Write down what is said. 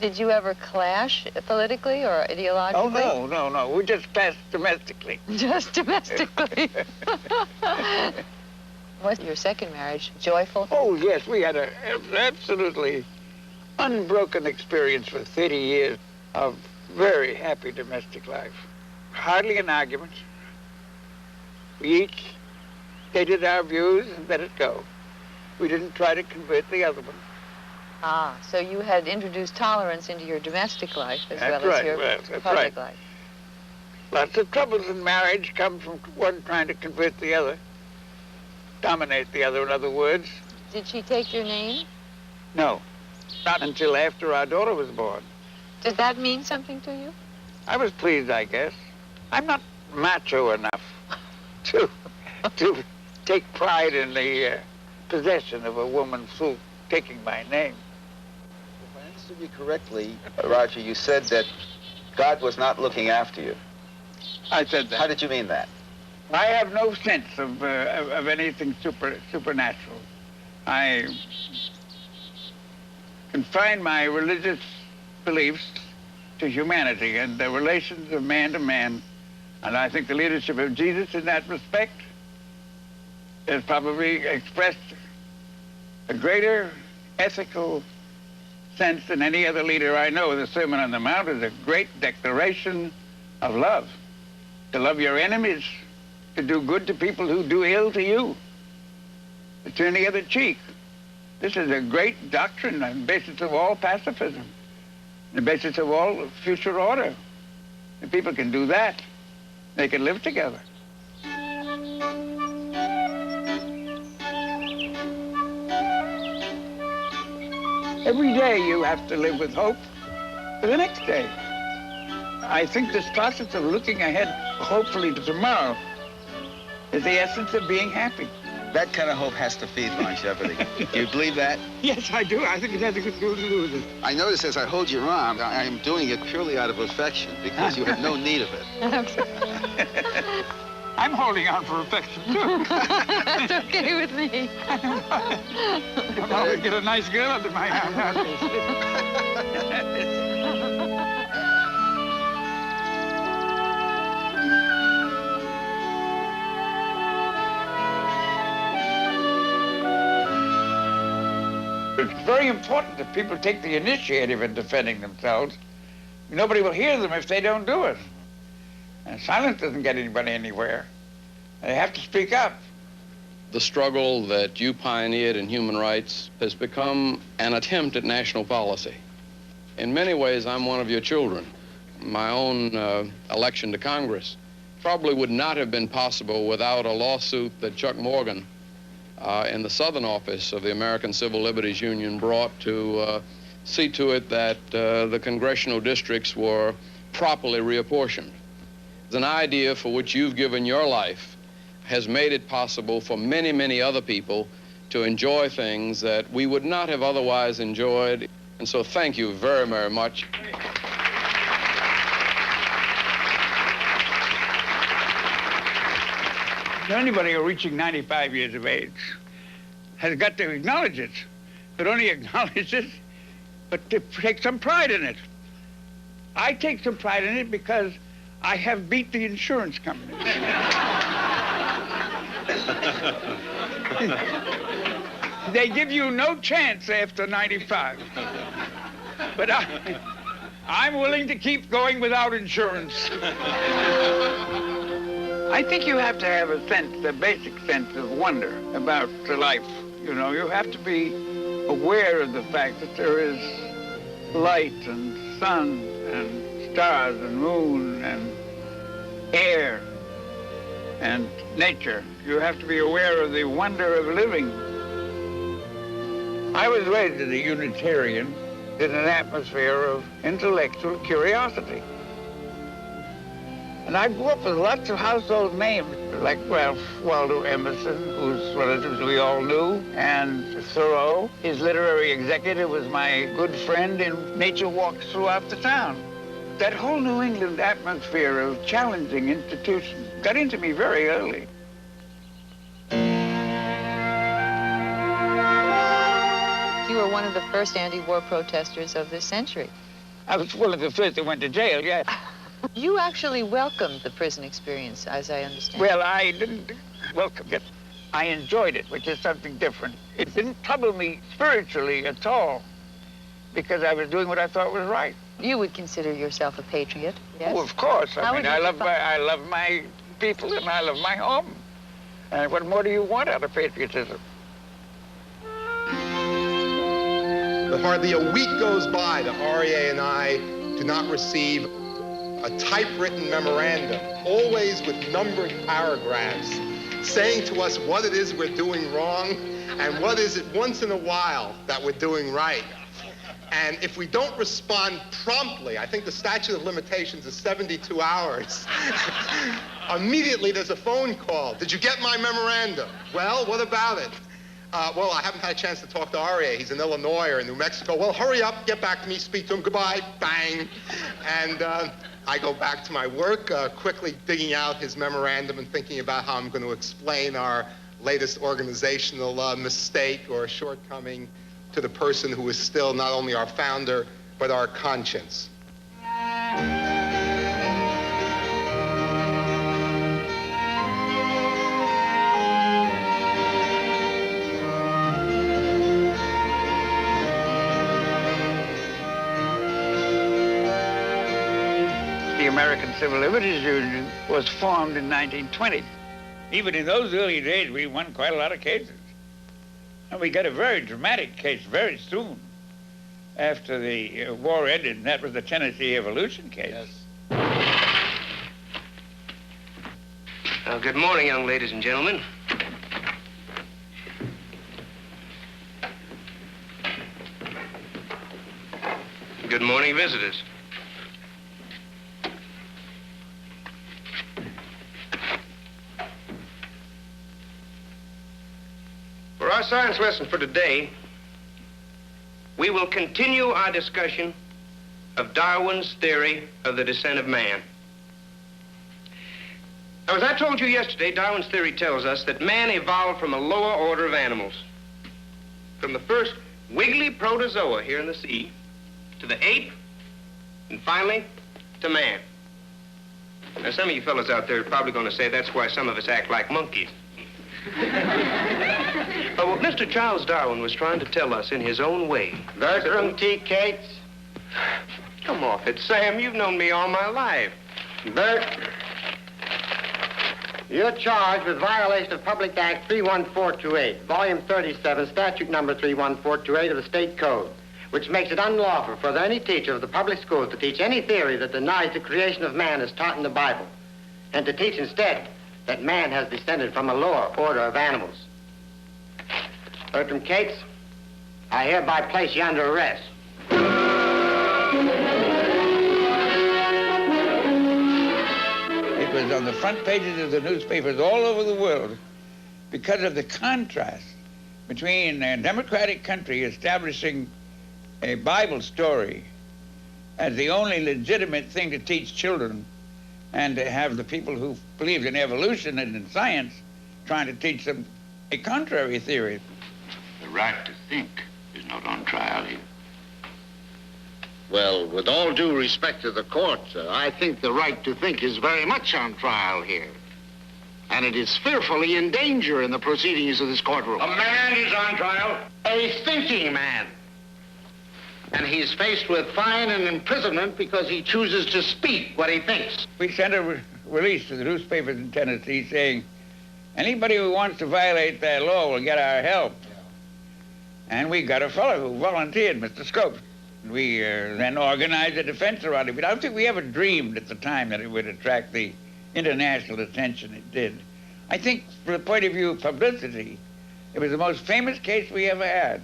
Did you ever clash politically or ideologically? Oh, no. We just clashed domestically. Just domestically. Was your second marriage joyful? Oh, yes, we had an absolutely unbroken experience for 30 years of very happy domestic life. Hardly an argument. We each stated our views and let it go. We didn't try to convert the other one. Ah, so you had introduced tolerance into your domestic life as That's well as right, your that's public right. life. Lots of troubles in marriage come from one trying to convert the other, dominate the other, in other words. Did she take your name? No, not until after our daughter was born. Did that mean something to you? I was pleased, I guess. I'm not macho enough to take pride in the possession of a woman through taking my name. If I understood you correctly, Roger, you said that God was not looking after you. I said that. How did you mean that? I have no sense of anything supernatural. I confine my religious beliefs to humanity and the relations of man to man. And I think the leadership of Jesus in that respect has probably expressed a greater ethical sense than any other leader I know. The Sermon on the Mount is a great declaration of love. To love your enemies, to do good to people who do ill to you, to turn the other cheek. This is a great doctrine, the basis of all pacifism, the basis of all future order. If people can do that, they can live together. Every day you have to live with hope for the next day. I think this process of looking ahead, hopefully to tomorrow, is the essence of being happy. That kind of hope has to feed longevity. Do you believe that? Yes, I do. I think it has a good deal to do with it. I notice as I hold your arm, I am doing it purely out of affection because you have no need of it. I'm holding on for affection, too. That's okay with me. I'll always get a nice girl under my arm. It's very important that people take the initiative in defending themselves. Nobody will hear them if they don't do it. And silence doesn't get anybody anywhere. They have to speak up. The struggle that you pioneered in human rights has become an attempt at national policy. In many ways, I'm one of your children. My own election to Congress probably would not have been possible without a lawsuit that Chuck Morgan in the Southern office of the American Civil Liberties Union brought to see to it that the congressional districts were properly reapportioned. An idea for which you've given your life has made it possible for many, many other people to enjoy things that we would not have otherwise enjoyed. And so thank you very, very much. Anybody who reaching 95 years of age has got to acknowledge it, but only acknowledge it, but to take some pride in it. I take some pride in it because I have beat the insurance company. They give you no chance after 95. But I'm willing to keep going without insurance. I think you have to have a sense, a basic sense of wonder about life. You know, you have to be aware of the fact that there is light and sun and stars and moon and air and nature. You have to be aware of the wonder of living. I was raised as a Unitarian in an atmosphere of intellectual curiosity. And I grew up with lots of household names, like Ralph Waldo Emerson, whose relatives we all knew, and Thoreau. His literary executive was my good friend in nature walks throughout the town. That whole New England atmosphere of challenging institutions got into me very early. You were one of the first anti-war protesters of this century. I was willing to first they went to jail, yes. You actually welcomed the prison experience, as I understand. Well, I didn't welcome it. I enjoyed it, which is something different. It didn't trouble me spiritually at all, because I was doing what I thought was right. You would consider yourself a patriot, yes? Oh, of course. How would you I love my people and I love my home. And what more do you want out of patriotism? But hardly a week goes by that REA and I do not receive a typewritten memorandum, always with numbered paragraphs, saying to us what it is we're doing wrong and what is it once in a while that we're doing right. And if we don't respond promptly, I think the statute of limitations is 72 hours, immediately there's a phone call. Did you get my memorandum? Well, what about it? Well, I haven't had a chance to talk to REA. He's in Illinois or in New Mexico. Well, hurry up, get back to me, speak to him, goodbye, bang. And I go back to my work, quickly digging out his memorandum and thinking about how I'm going to explain our latest organizational mistake or shortcoming to the person who is still not only our founder, but our conscience. The American Civil Liberties Union was formed in 1920. Even in those early days, we won quite a lot of cases. And we got a very dramatic case very soon after the war ended, and that was the Tennessee Evolution case. Yes. Good morning, young ladies and gentlemen. Good morning, visitors. For our science lesson for today, we will continue our discussion of Darwin's theory of the descent of man. Now, as I told you yesterday, Darwin's theory tells us that man evolved from a lower order of animals, from the first wiggly protozoa here in the sea, to the ape, and finally, to man. Now, some of you fellows out there are probably going to say that's why some of us act like monkeys. But what Mr. Charles Darwin was trying to tell us in his own way... Bertram T. Cates? Come off it, Sam. You've known me all my life. Bert, you're charged with violation of Public Act 31428, Volume 37, Statute Number 31428 of the State Code, which makes it unlawful for any teacher of the public schools to teach any theory that denies the creation of man as taught in the Bible, and to teach instead that man has descended from a lower order of animals. Bertram Cates, I hereby place you under arrest. It was on the front pages of the newspapers all over the world because of the contrast between a democratic country establishing a Bible story as the only legitimate thing to teach children, and to have the people who believed in evolution and in science trying to teach them a contrary theory. The right to think is not on trial here. Well, with all due respect to the court, I think the right to think is very much on trial here. And it is fearfully in danger in the proceedings of this courtroom. A man is on trial. A thinking man. And he's faced with fine and imprisonment because he chooses to speak what he thinks. We sent a release to the newspapers in Tennessee saying, anybody who wants to violate that law will get our help. And we got a fellow who volunteered, Mr. Scopes. We then organized a defense around it. But I don't think we ever dreamed at the time that it would attract the international attention it did. I think from the point of view of publicity, it was the most famous case we ever had.